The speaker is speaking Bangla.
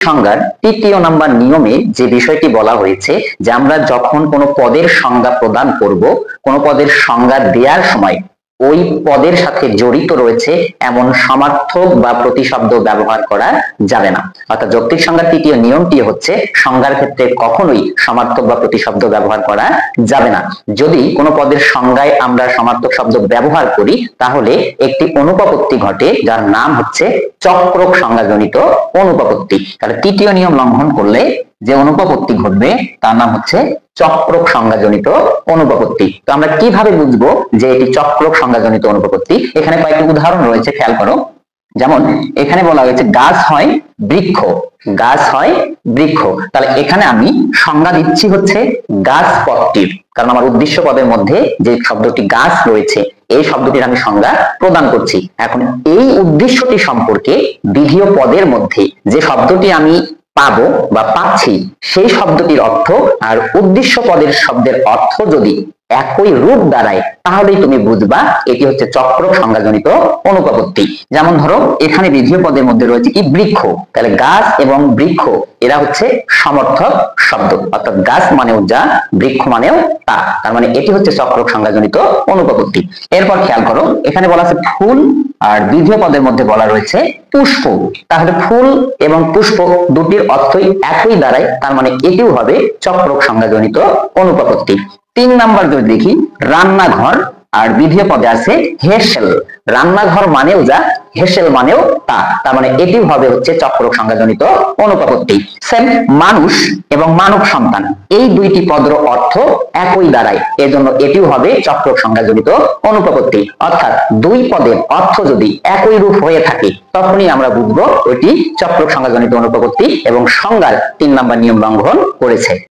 সংজ্ঞার ৩য় নাম্বার নিয়মে যে বিষয়টি বলা হয়েছে যে আমরা যখন কোনো পদের সংজ্ঞা প্রদান করব, কোনো পদের সংজ্ঞা দেওয়ার সময় ওই পদের সাথে জড়িত রয়েছে এমন সমার্থক বা প্রতিশব্দ ব্যবহার করা যাবে না। অর্থাৎ যৌক্তিক সংজ্ঞার ৩য় নিয়মটি হচ্ছে সংজ্ঞার ক্ষেত্রে কখনোই সমার্থক বা প্রতিশব্দ ব্যবহার করা যাবে না। যদি কোনো পদের সংজ্ঞায় আমরা সমার্থক শব্দ ব্যবহার করি তাহলে একটি অনুপপত্তি ঘটে যার নাম হচ্ছে চক্রক সংজ্ঞাজনিত অনুপপত্তি। তাহলে ৩য় নিয়ম লঙ্ঘন করলে যে অনুপপত্তি ঘটবে তার নাম হচ্ছে চক্রক সংজ্ঞাজনিত অনুপপত্তি। তো আমরা কিভাবে বুঝবো যে এটি চক্রক সংজ্ঞাজনিত অনুপপত্তি? এখানে কয়েকটি উদাহরণ রয়েছে, খেয়াল করো। যেমন এখানে বলা হয়েছে গাছ হয় বৃক্ষ, গাছ হয় বৃক্ষ। তাহলে এখানে আমি সংজ্ঞা দিচ্ছি হচ্ছে গাছ পদটির, কারণ আমার উদ্দেশ্য পদের মধ্যে যে শব্দটি গাছ রয়েছে এই শব্দটির আমি সংজ্ঞা প্রদান করছি। এখন এই উদ্দেশ্যটি সম্পর্কে বিধেয় পদের মধ্যে যে শব্দটি আমি পাবো বা পাচ্ছি সেই শব্দটির অর্থ আর উদ্দেশ্য পদের শব্দের অর্থ যদি একই রূপ দাঁড়ায় তাহলেই তুমি বুঝবা এটি হচ্ছে চক্রক সংজ্ঞাজনিত অনুপপত্তি। যেমন ধরো এখানে বিধেয় পদের মধ্যে রয়েছে কি বৃক্ষ, তাহলে গাছ এবং বৃক্ষ এরা হচ্ছে সমর্থক শব্দ, অর্থাৎ গাছ মানেও যা, বৃক্ষ মানেও তা, তার মানে এটি হচ্ছে চক্রক সংজ্ঞাজনিত অনুপপত্তি। এরপর খেয়াল করো এখানে বলা আছে ফুল, আর বিধেয় পদের মধ্যে বলা রয়েছে পুষ্প। তাহলে ফুল এবং পুষ্প দুটির অর্থই একই দাঁড়ায়, তার মানে এটিও হবে চক্রক সংজ্ঞাজনিত অনুপপত্তি। ৩ নাম্বার যদি দেখি রান্নাঘর, আর বিধেয় পদে আছে হেসেল। রান্নাঘর মানেও যা, হেসেল মানেও তা, তার মানে এটিও হবে হচ্ছে চক্রক সংজ্ঞাজনিত অনুপপত্তি। সেম মানুষ এবং মানব সন্তান এই দুইটি পদের অর্থ একই দাঁড়ায়, এজন্য এটিও হবে চক্রক সংজ্ঞাজনিত অনুপপত্তি। অর্থাৎ দুই পদের অর্থ যদি একই রূপ হয়ে থাকে তখনই আমরা বুঝবো ওইটি চক্রক সংজ্ঞাজনিত অনুপপত্তি এবং সংজ্ঞার ৩ নাম্বার নিয়ম লঙ্ঘন করেছে।